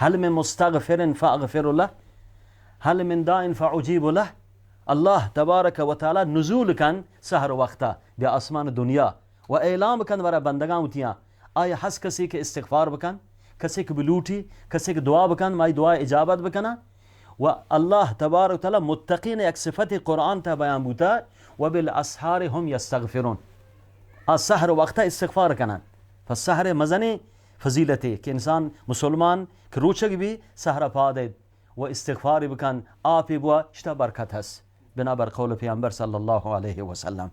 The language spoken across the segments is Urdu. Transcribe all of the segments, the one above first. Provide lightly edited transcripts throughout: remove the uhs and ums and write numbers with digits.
هل من مستغفر فاغفر له هل من داع فاجیب له. الله تبارک و تعالی نزول کن سحر وقتا به آسمان دنیا و اعلام کن برای بندگان وتیاں آیا هست کسی که استغفار بکن، کسی که بلوٹی، کسی که دعا بکن مای دعا اجابت بکنه. و الله تبارک و تعالی متقین یک صفت قرآن تا بیان بوده و بالاسحار هم یستغفرون. از سحر وقتا استغفار کنن. پس سحر مزنی فضیلتی که انسان مسلمان که روچک بی سحر پاده و استغفار بکن آپی بوا اشتا برکت هست بنابر قول پیامبر صلی الله علیه و سلم.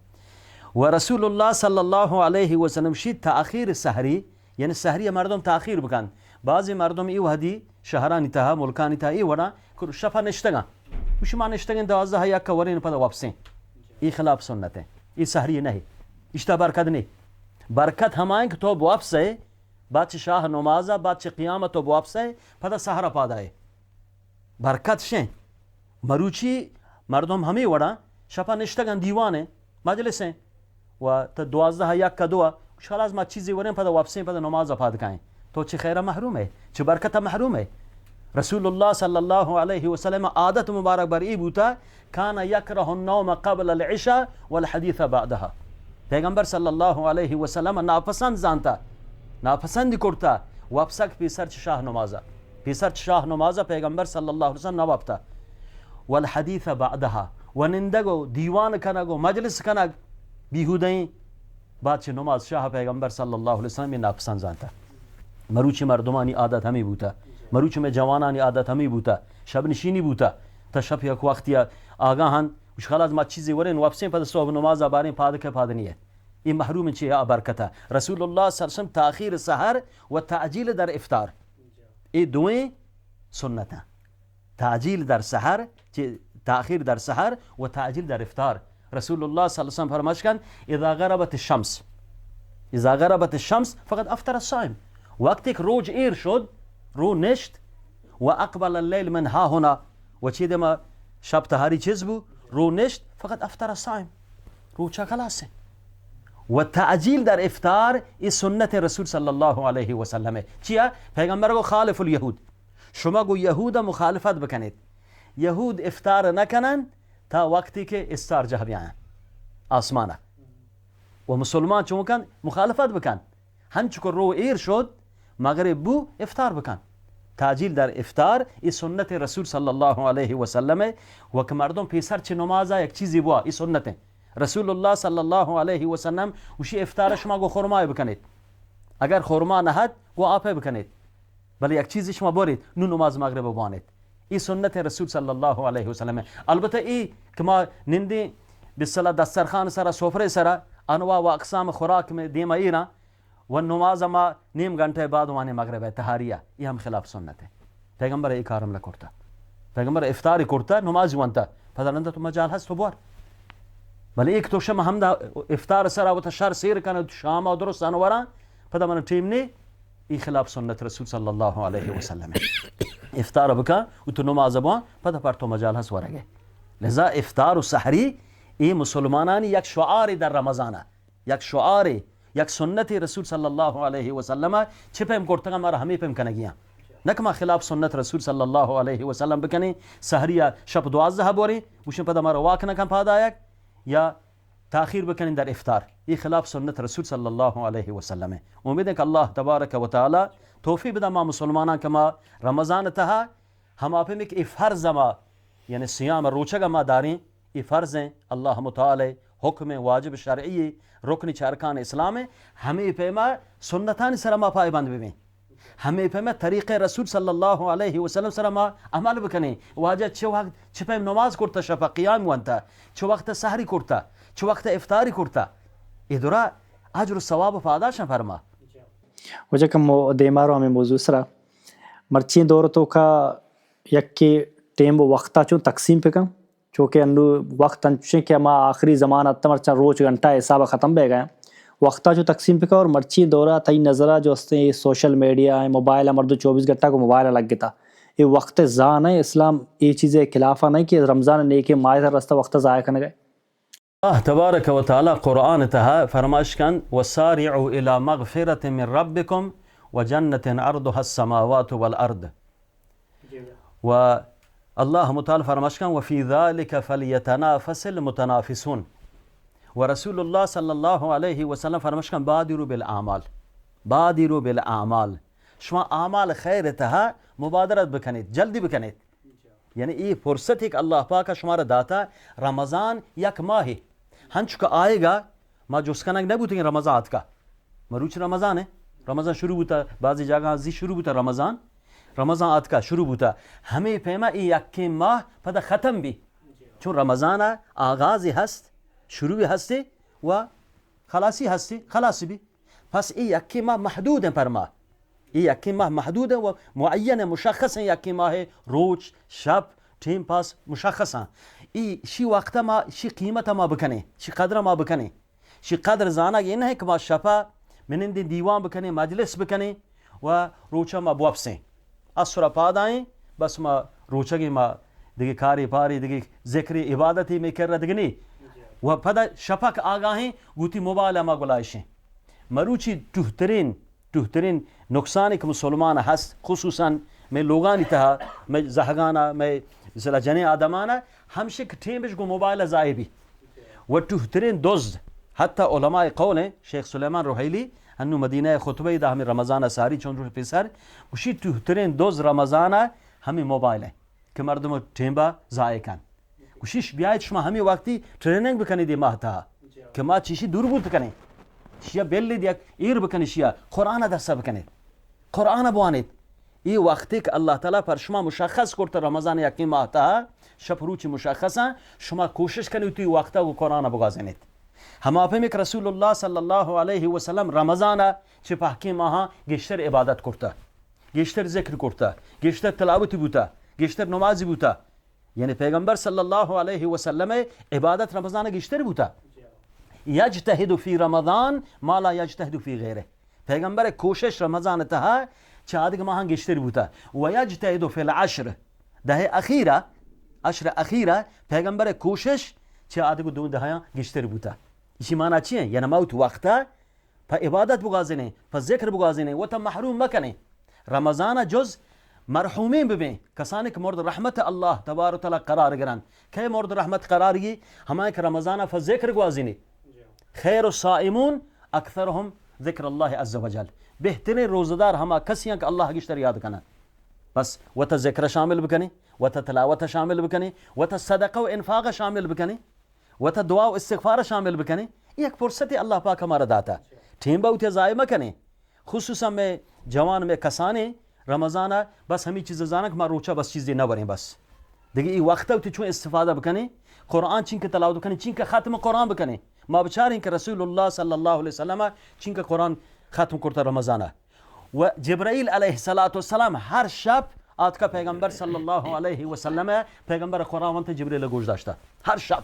و رسول الله صلی الله علیه و سلم شید تأخیر سحری، یعنی سحری مردم تأخیر بکن. بعضی مردم ای وحدی شهرانی تها ملکانی تها ای ورا که شفا نشتگن وش ما نشتگن 12 یک ورین پدا واپسین. ای خلاف سنته، ای سحری نہیں، اشتا برکت نہیں. برکت ہمائیں کہ تو واپس ہے بعد شاه نمازا بعد قیامت تو واپس ہے پدا سحر پادا ہے برکت شیں. مروچی مردم همی ورا شفا نشتگن دیوانه مجلس ہیں و تا 12 یک کا دعا خلاص ما چیزی ورین پدا واپسین پدا نماز پاد کائیں تو چه خیره محروم ہے، چه برکت محروم ہے. رسول الله صلی الله علیه و سلم عادت مبارک بر ای بوتا کان یکره النوم قبل العشاء والحدیث بعدها. پیغمبر صلی الله علیه و سلم ناپسند زانتا، ناپسند کرتا وابسک پیسر شاه نمازا، پیسر شاه نمازا پیغمبر صلی الله علیه و سلم نوابتا. والحدیث بعدها و نندگو دیوان کنگو مجلس کنگ بیهودین بعد نماز شاه پیغمبر صلی الله علیه و سلم ناپسند زانتا. مروچی مردمانی عادت همی بوتا، مروچی میں جوانانی عادت همی بوتا، شب نشینی بوتا تا شب یک وقتی آگاهن وش خلاص ما چیزی ورین واپسین پد صبح نماز بارین پاد که پاد نیه. این محروم چیه برکتا. رسول الله صلی الله علیه و سلم تأخیر سحر و تعجیل در افطار این دویں سنتا. تعجیل در سحر، تأخیر در سحر و تعجیل در افطار. رسول الله صلی الله علیه و سلم فرمایش کن اذا غربت الشمس، اذا غربت الشمس فقد افطر الصائم. وقتی که روز ایر شد رو نشت و اقبل اللیل من ها هنا و چی دما شب تهاری چیز بو رو نشت فقط افطر الصائم، رو چه خلاصه. و تعجیل در افطار این سنت رسول صلی الله علیه و سلمه. چیه؟ پیغمبر گو خالف الیهود، شما گو یهود مخالفت بکنید. یهود افطار نکنن تا وقتی که استار جه بیان آسمانه و مسلمان چون کن مخالفت بکن. هنچه که رو ایر شد مغرب بو افطار بکن. تعجیل در افطار این سنت رسول صلی الله علیه و سلم و که مردم پیسر چه نمازا یک چیزی بوا این سنت رسول الله صلی الله علیه و سلم وشی افطار شما گو خرمای بکنید، اگر خرما نهد گو آپه بکنید بله یک چیزی شما برید نو نماز مغرب بوانید. این سنت رسول صلی الله علیه و سلم. البته ای که ما نندی بسلا دسترخوان سره سفره سره انواع و اقسام خوراک میں دیم اینا و نماز ما نیم گھنٹے بعد وانی مغرب ہے تہاریہ، یہ ہم خلاف سنت ہے. پیغمبر ای کارم لکرتا، پیغمبر افطاری کرتا نماز وانتا پدرنده تو مجال هست تو بار بله ایک تو شما هم دا افطار سره و تشار سیر کنه شام و درست انورا پدا من ٹیم نی. ای خلاف سنت رسول صلی الله علیه و سلم. افطار بکا و تو نماز بوان پدا پر تو مجال هست ورگه. لذا افطار و سحری ای مسلمانانی یک شعار در رمضانه، یک شعار، یک سنت رسول صلی الله علیه و سلم. چه پیم کرتگا مارا همی پیم کنگیاں نکما خلاف سنت رسول صلی الله علیه و سلم بکنی. سحریه شب 12 بوری وشن پدا مارا واک نکن پادا یک یا تاخیر بکنین در افطار. یہ خلاف سنت رسول صلی الله علیه و سلم. امید ہے کہ اللہ تبارک و تعالی توفیق بدا ما مسلمانان کما رمضان تہا ہم آپ میں کہ فرض ما یعنی صیام روچہ ما داریں یہ فرض ہیں اللہ متعالی حکم واجب شرعی رکن چارکان اسلام ہمیں پیما سنتان سرما پائبند بھی ہمیں پیما طریق رسول صلی اللہ علیہ وسلم سرما عمل بکنیں. واجہ چھ وقت چھ پیم نماز کرتا شفا قیام وانتا چھ وقت سحری کرتا چھ وقت افطاری کرتا ادرا اجر ثواب فاداشا فرما. وجہ کم دیمارو ہمیں موضوع سرا مرچین دورتوں کا یک کے ٹیم وقتا چون تقسیم پہ کم چونکہ انو وقت انچیں کہ ہما آخری زمان اتنا مرچان روچ گھنٹہ حساب ختم بے گئے وقتا جو تقسیم پہ کا اور مرچی دورہ تئی نظرہ جو ہستے ہیں سوشل میڈیا ہے موبائل مردو 24 گھنٹہ کو موبائل لگ گتا یہ وقت زان ہے. اسلام یہ چیزیں خلافہ نہیں کہ رمضان نیک مائے رستہ وقت ضائع کرنے گئے. اللہ تبارک و تعالی قرآن تہا فرمائش کن وسارعوا الى مغفرة من ربکم وجنة عرضها السماوات والارض و الله متعال فرماش کن و فی ذلك فلیتنافس المتنافسون و رسول الله صلی الله علیه و سلم فرماش کن بادروا بالاعمال، بادروا بالاعمال، شما اعمال خیرتها مبادرت بکنید، جلدی بکنید. یعنی این فرصتی که الله پاک شما را داتا، رمضان یک ماهی هنچو که آئےگا ما جسکنک نبودیم رمضان کا مروچ رمضانه، رمضان شروع بوده، بعضی جگہ ازی شروع بوده رمضان آت کا شروع بوده، همه پیما این یکی ماه پدا ختم بی، چون رمضان آغازی هست، شروعی هستی و خلاصی هستی، خلاصی بی. پس این یکی ماه محدود پر ماه، این یکی ماه محدود و معین مشخص، یکی ماه روز شب تیم پاس مشخصا. این شی وقت ما، شی قیمت ما بکنه، شی قدر ما بکنه، شی قدر زانا این ہے که ما شفا منند دیوان بکنه، مجلس بکنه و روچا ما بوابسه اصرا پادائیں بس ما روچگی ما دیگه کاری پاری دیگه ذکر عبادتی میکرد دیگه نی و پدا شفق آگاهی گوتی موبایل ما گلایشیں مروچی تهترین نقصانی که مسلمان هست، خصوصا میں لوگانی تها میں زهگانا میں مثلا جنی آدمانا همشه که تیمش گو موبایل زائبی و تهترین دزد. حتی علماء قول ہیں شیخ سلیمان روحیلی انو مدینه خطبه ده همین رمضان ساری چون روح پیسر گوشی تهترین دوز رمضان همین موبایل که مردم تیمبا ضایع کن. گوشیش بیاید شما همین وقتی تریننگ بکنید ماه تا که ما چیشی دور بود کنید، شیا بلید یک ایر بکنید، شیا قرآن درس بکنید، قرآن بوانید. این وقتی که الله تعالی پر شما مشخص کرده رمضان یکی ماه تا شب روچی مشخصه، شما کوشش کنید توی وقتا و قرآن بگازینید. هماپیمی که رسول الله صلی الله علیه و سلم رمضان چه پاکی ماها گشتر عبادت کرده، گشتر ذکر کرده، گشتر تلاوتی بوده، گشتر نمازی بوده. یعنی پیغمبر صلی الله علیه و سلم عبادت رمضان گشتر بوده. یجتهد فی رمضان ما لا یجتهد فی غیره. پیغمبر کوشش رمضان تها چه آدگ ماها گشتر بوده و یجتهد فی العشر ده اخیره، عشر اخیره پیغمبر کوشش چه آدگ دو دهیا گشتر بوده. ایشی معنی چیه؟ یعنی ما تو وقتا پا عبادت بگازینه، پا ذکر بگازینه و تا محروم مکنه. رمضان جز مرحومین ببین، کسانی که مورد رحمت الله تبارک و تعالی قرار گرن. که مورد رحمت قرار گی؟ همه که رمضان فا ذکر گوازینه. خیر الصائمون اکثرهم ذکر الله عز وجل. بهترین روزدار همه کسی ہیں که الله گشتر یاد کنن. بس و تا ذکر شامل بکنی، و تا تلاوت شامل بکنی، و تا صدقه و انفاق شامل بکنی، و تا دعا و استغفار شامل بکنی. یک فرصتی الله پاک ہمارا داتا. ٹیم بہت ضائع مکنی. خصوصا میں جوان میں کسانے رمضان بس ہمیں چیز زانک ما روچا بس چیزی نہ بریں بس. دیگه ای وقتا تو چون استفاده بکنی، قرآن چین که تلاوت بکنی، چین که ختم قرآن بکنی. ما بچارین که رسول الله صلی الله علیه وسلم چین که قرآن ختم کرده رمضان و جبرائیل علیه السلام هر شب آت کا پیغمبر صلی الله علیه وسلم پیغمبر قرآن وانت جبرائیل گوش داشته هر شب.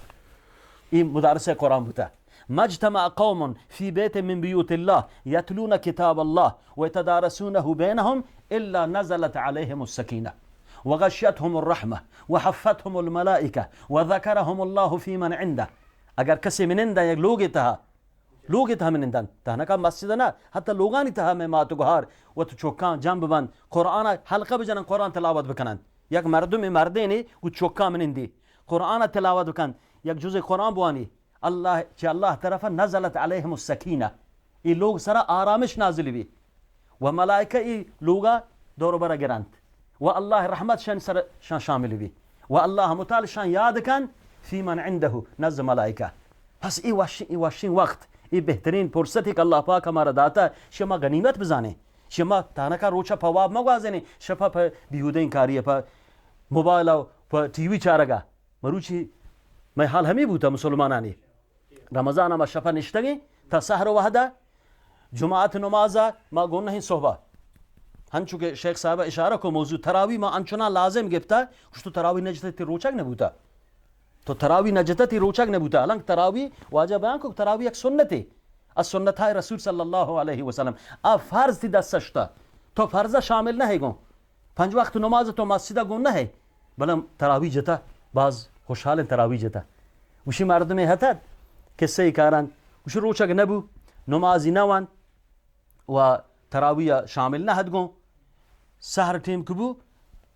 این مدرسه قرآن بوده. مجتمع قوم في بيت من بيوت الله يتلون كتاب الله ويتدارسونه بينهم إلا نزلت عليهم السكينة وغشيتهم الرحمة وحفتهم الملائكة وذكرهم الله في من عنده. اگر کسی من عنده یک لوگی تها من عندن تهنا کا مسجد نه حتی لوگانی تها میں ماتو گهار و تو چوکان جنب بند قرآن حلقه بجنن قرآن تلاوت بکنن. یک مردینی و چوکان من اندی قرآن تلاوت بکن، یک جزء قرآن بوانی الله چه الله طرف نزلت عليهم السكينه. این لوگ سرا آرامش نازل بی و ملائکه ای لوگا دور بر گرند و الله رحمت شان شامل بی و الله متعال شان یاد کن فی من عنده نزد ملائکه. پس ای واشین وقت ای بهترین فرصتی که الله پاک ہمارا داتا شما غنیمت بزانه. شما تانکا روچا پواب مگوازنه شپا پا بیهوده این کاریه پا موبایل و پا تیوی چارگا مروچی میں حال ہمی بوتا مسلمانانی رمضان ما شپا نشتگی تا سحر و وحده جماعت نمازا ما گون نہیں صحبہ ہنچو کہ شیخ صاحب اشارہ کو موضوع تراوی ما انچنا لازم گفتا کچھ تو تراوی نجتا تی روچک نبوتا تو تراوی نجتا تی روچک نبوتا الانک تراوی واجب بیان کو تراوی ایک سنتی از سنت های رسول صلی اللہ علیہ وسلم. فرض تی دستشتا تو فرض شامل نہ ہے گون 5 وقت نماز تو مسجد گون نہ ہے بلم تراوی جتا باز خوشحال تراوی جتا وشی مردم هتد کسی کارن وش روچک نبو نمازی نوان و تراوی شامل نہ ہدگون سحر ٹیم کبو